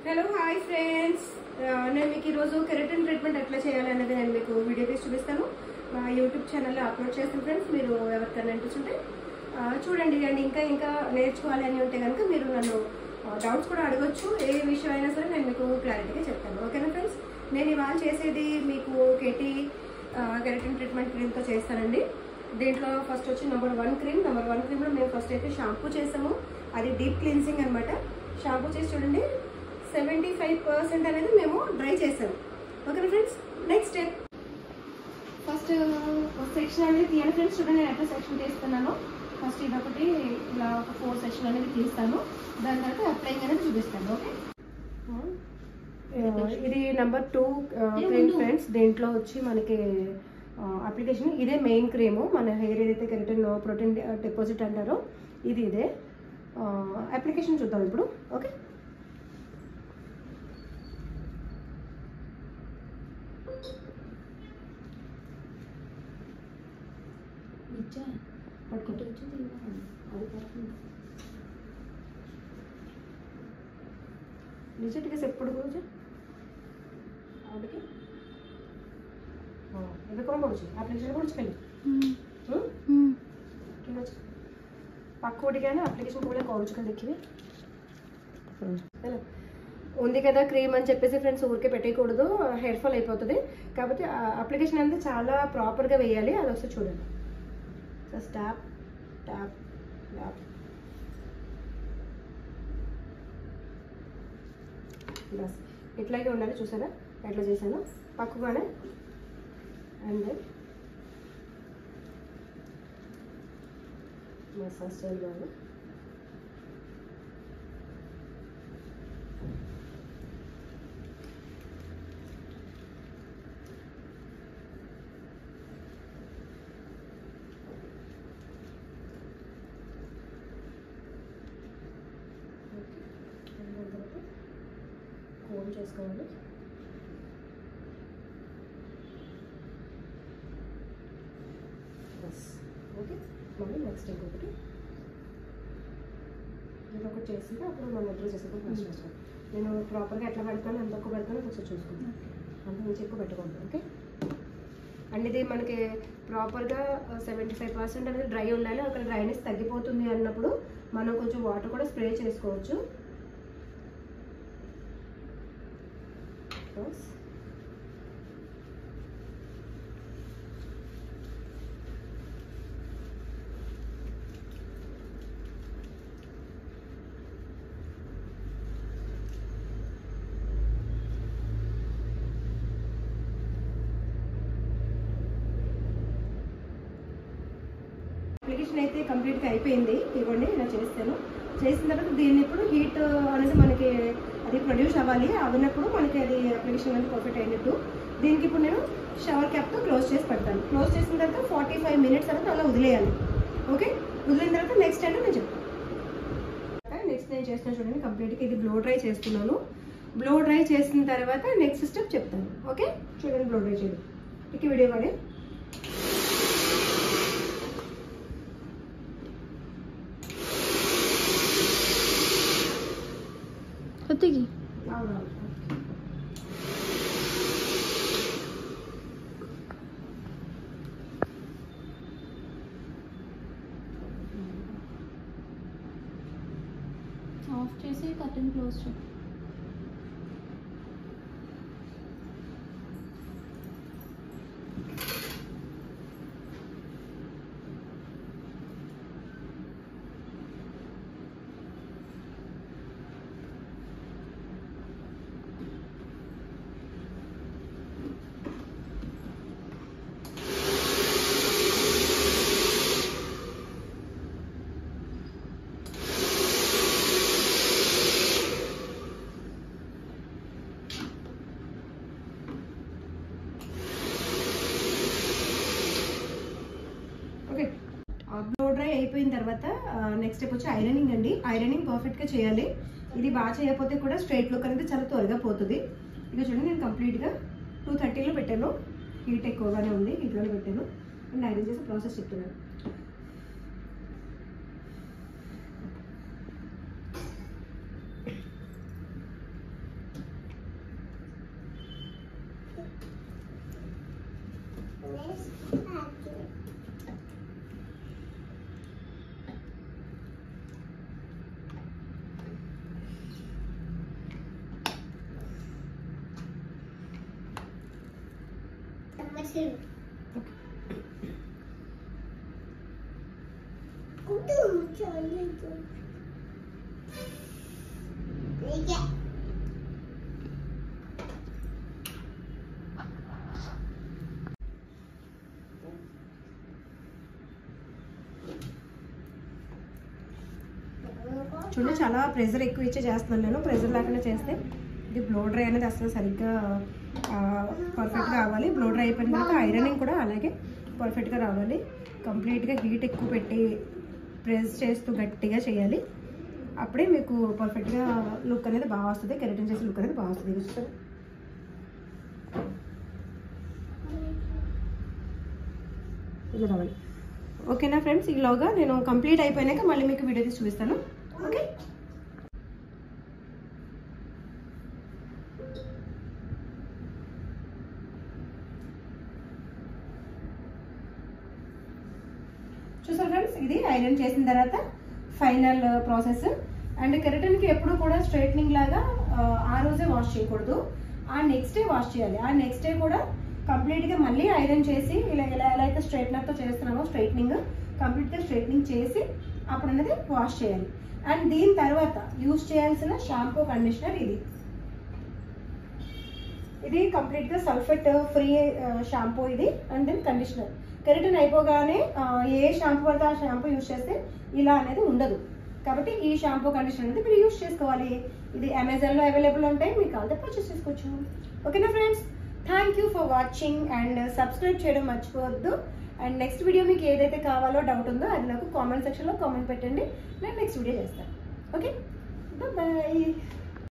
Hello hi friends, నేను మీకు ఈరోజు కెరటిన్ ట్రీట్మెంట్ ఎట్లా చేయాలి అనేది నేను మీకు వీడియో తీసి చూపిస్తాను. మా యూట్యూబ్ ఛానల్లో అప్లోడ్ చేస్తాను ఫ్రెండ్స్. మీరు ఎవరికైనా ఇంట్రెస్ట్ ఉంటే చూడండి. అండ్ ఇంకా నేర్చుకోవాలి అని ఉంటే కనుక మీరు నన్ను డౌట్స్ కూడా అడగొచ్చు. ఏ విషయం అయినా సరే నేను మీకు క్లారిటీగా చెప్తాను. ఓకేనా ఫ్రెండ్స్? నేను ఇవాళ చేసేది మీకు కెరటిన్ ట్రీట్మెంట్ క్రీమ్తో చేస్తానండి. దీంట్లో ఫస్ట్ వచ్చి నెంబర్ 1 క్రీమ్లో మేము ఫస్ట్ అయితే షాంపూ చేసాము. అది డీప్ క్లీన్సింగ్ అనమాట. షాంపూ చేసి చూడండి, 75% అనేది మేము డ్రై చేసాము. ఓకేనా friends? Next step, first section అనేది తీయాలి ఫ్రెండ్స్. చూడండి నేను ఎట్లా సెక్షన్ తీస్తున్నాను. ఫస్ట్ ఇదొకటి ఇలా ఒక 4 సెక్షన్ అనేది తీస్తాను. దాని తర్వాత అప్లైంగ్ అనేది చూపిస్తాను. ఓకే, ఇది నెంబర్ 2 క్రీమ్ ఫ్రెండ్స్. దీంట్లో వచ్చి మనకి అప్లికేషన్ ఇదే మెయిన్ క్రీము. మన హెయిర్ ఏదైతే కెరటిన్ ప్రోటీన్ డిపాజిట్ అంటారో ఇదే అప్లికేషన్ చూద్దాం ఇప్పుడు. ఓకే, నిజంగా ఎప్పుడు కూర్చో ଏବେ କ'ଣ କରୁଛି? ଆପ୍ଲିକେସନ୍ କରୁଛି ଖାଲି ଠିକ୍ ଅଛି। ପାଖକୁ ଟିକେ ଆଣି ଆପ୍ଲିକେସନ୍ କେଉଁଭଳିଆ କରୁଛି ଖାଲି ଦେଖିବେ ହେଲା। ఉంది కదా క్రీమ్ అని చెప్పేసి ఫ్రెండ్స్ ఊరికే పెట్టేయకూడదు, హెయిర్ ఫాల్ అయిపోతుంది. కాబట్టి అప్లికేషన్ అనేది చాలా ప్రాపర్గా వేయాలి. అది ఒకసారి చూడండి. Just tap tap tap. Bus ఇట్లాగే ఉండాలి. చూసారా ఎట్లా చేశాను? పక్కగానే అండ్ దెన్ మసాజ్ చేయాలి. కోమ్ చేసుకోవాలి. Bus okay. మళ్ళీ నెక్స్ట్ ఇంకొకటి ఇదొకటి చేసింటే అప్పుడు మనం ఎట్లా చేసేది ఫస్ట్ చేసుకోవాలి. నేను ప్రాపర్గా ఎట్లా పెడతాను, ఎంత ఎక్కువ పెడతానో ఒకసారి చూసుకుంటాను. అంత మించి ఎక్కువ పెట్టుకుంటాను. ఓకే, అండ్ ఇది మనకి ప్రాపర్గా 75% అనేది డ్రై ఉండాలి. అక్కడ డ్రైనెస్ తగ్గిపోతుంది అన్నప్పుడు మనం కొంచెం వాటర్ కూడా స్ప్రే చేసుకోవచ్చు. అప్లికేషన్ అయితే కంప్లీట్గా అయిపోయింది. ఇవ్వండి ఇలా చేస్తాను. చేసిన తర్వాత దీన్ని ఇప్పుడు హీట్ అనేది మనకి అది ప్రొడ్యూస్ అవ్వాలి. అవ్వనప్పుడు మనకి అది అప్లికేషన్ అనేది పర్ఫెక్ట్ అయినట్టు. దీనికి ఇప్పుడు నేను షవర్ క్యాప్తో క్లోజ్ చేసి పెడతాను. క్లోజ్ చేసిన తర్వాత 45 మినిట్స్ అనేది అలా వదిలేయాలి. ఓకే, వదిలిన తర్వాత నెక్స్ట్ అంటే నేను చెప్తాను. నెక్స్ట్ నేను చేస్తున్నా చూడండి, కంప్లీట్గా ఇది బ్లో డ్రై చేస్తున్నాను. బ్లో డ్రై చేసిన తర్వాత నెక్స్ట్ స్టెప్ చెప్తాను. ఓకే, చూడండి బ్లో డ్రై చేయడం ఇక వీడియో వాడే Ketiga. Off చేసి కర్టన్ క్లోజ్ చేయి. ఓకే, బ్లో డ్రై అయిపోయిన తర్వాత నెక్స్ట్ స్టెప్ వచ్చి ఐరనింగ్ అండి. ఐరనింగ్ పర్ఫెక్ట్గా చేయాలి. ఇది బాగా చేయకపోతే కూడా స్ట్రైట్ లుక్ అనేది చాలా త్వరగా పోతుంది. ఇక చూడండి నేను కంప్లీట్గా 230లో పెట్టాను. హీట్ ఎక్కువగానే ఉంది, హీట్లోనే పెట్టాను. అండ్ ఐరన్ చేసే ప్రాసెస్ చెప్తున్నాను. చూడండి, చాలా ప్రెజర్ ఎక్కువ ఇచ్చి చేస్తున్నాను నేను. ప్రెజర్ లేకుండా చేస్తే ఇది బ్లో డ్రై అనేది అసలు సరిగ్గా పర్ఫెక్ట్గా అవ్వాలి. బ్లో డ్రై అయిపోయిన తర్వాత ఐరనింగ్ కూడా అలాగే పర్ఫెక్ట్గా రావాలి. కంప్లీట్గా హీట్ ఎక్కువ పెట్టి ప్రెస్ చేస్తూ గట్టిగా చేయాలి. అప్పుడే మీకు పర్ఫెక్ట్గా లుక్ అనేది బాగా వస్తుంది. కెరటిన్ చేసే లుక్ అనేది బాగా వస్తుంది. చూస్తారు, ఇలా రావాలి. ఓకేనా ఫ్రెండ్స్, ఈలోగా నేను కంప్లీట్ అయిపోయినాక మళ్ళీ మీకు వీడియో తీసి చూపిస్తాను. ఓకే, చూసారు ఫ్రెండ్స్, ఇది ఐరన్ చేసిన తర్వాత ఫైనల్ ప్రాసెస్. అండ్ కెరటిన్కి ఎప్పుడు కూడా స్ట్రైట్నింగ్ లాగా ఆ రోజే వాష్ చేయకూడదు, ఆ నెక్స్ట్ డే వాష్ చేయాలి. ఆ నెక్స్ట్ డే కూడా కంప్లీట్గా మళ్ళీ ఐరన్ చేసి ఇలా ఎలా అయితే స్ట్రైట్నర్తో చేస్తున్నామో స్ట్రైట్నింగ్ కంప్లీట్గా స్ట్రైట్నింగ్ చేసి అప్పుడు అనేది వాష్ చేయాలి. అండ్ దీని తర్వాత యూజ్ చేయాల్సిన షాంపూ కండిషనర్ ఇది కంప్లీట్గా సల్ఫేట్ ఫ్రీ షాంపూ ఇది. And then conditioner. కెరటిన్ అయిపోగానే ఏ షాంపూ పడితే ఆ షాంపూ యూజ్ చేస్తే ఇలా అనేది ఉండదు. కాబట్టి ఈ షాంపూ కండిషనర్ అనేది మీరు యూజ్ చేసుకోవాలి. ఇది అమెజాన్లో అవైలబుల్ ఉంటాయి, మీకు కావాలంటే పర్చేస్ చేసుకోవచ్చు. ఓకేనా friends, thank you for watching and subscribe చేయడం మర్చిపోవద్దు. అండ్ నెక్స్ట్ వీడియో మీకు ఏదైతే కావాలో డౌట్ ఉందో అది నాకు కామెంట్ సెక్షన్లో కామెంట్ పెట్టండి, నేను నెక్స్ట్ వీడియో చేస్తాను. Okay, bye.